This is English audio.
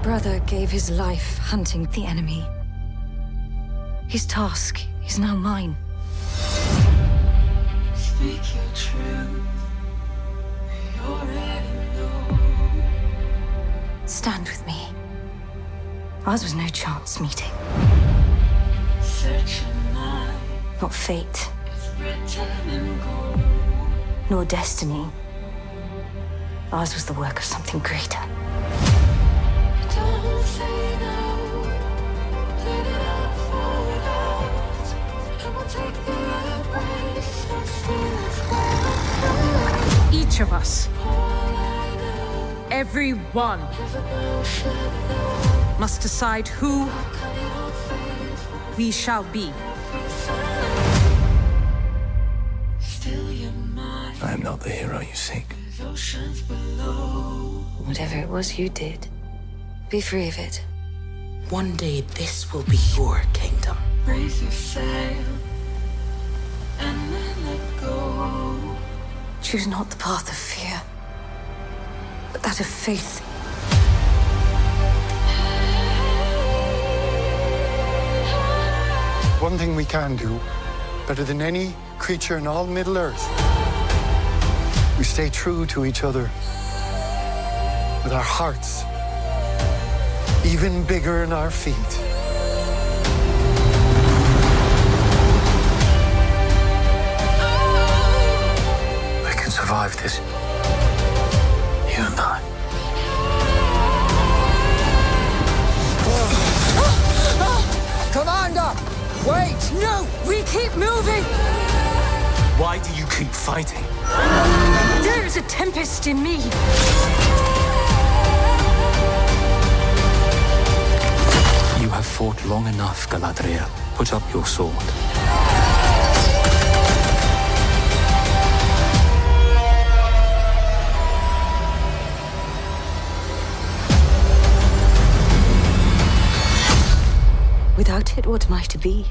brother gave his life hunting the enemy. His task is now mine. Speak your truth. We already know. Stand with me. Ours was no chance meeting. Search your mind. Not fate, It's written in gold. nor destiny. Ours was the work of something greater. Don't say no. Let it unfold out. And we'll take the embrace and see what's going on. Each of us, All I know every one, is an ocean now. must decide who Cut your faith. we shall be. Still your mind. I am not the hero you seek. There's oceans below. Whatever it was you did, be free of it. One day this will be your kingdom. Raise your sail and then let go. Choose not the path of fear, but that of faith. One thing we can do, better than any creature in all Middle Earth, we stay true to each other with our hearts even bigger in our feet. We can survive this. You and I. Commander! Wait! No! We keep moving! Why do you keep fighting? There is a tempest in me. You have fought long enough, Galadriel. Put up your sword. Without it, what am I to be?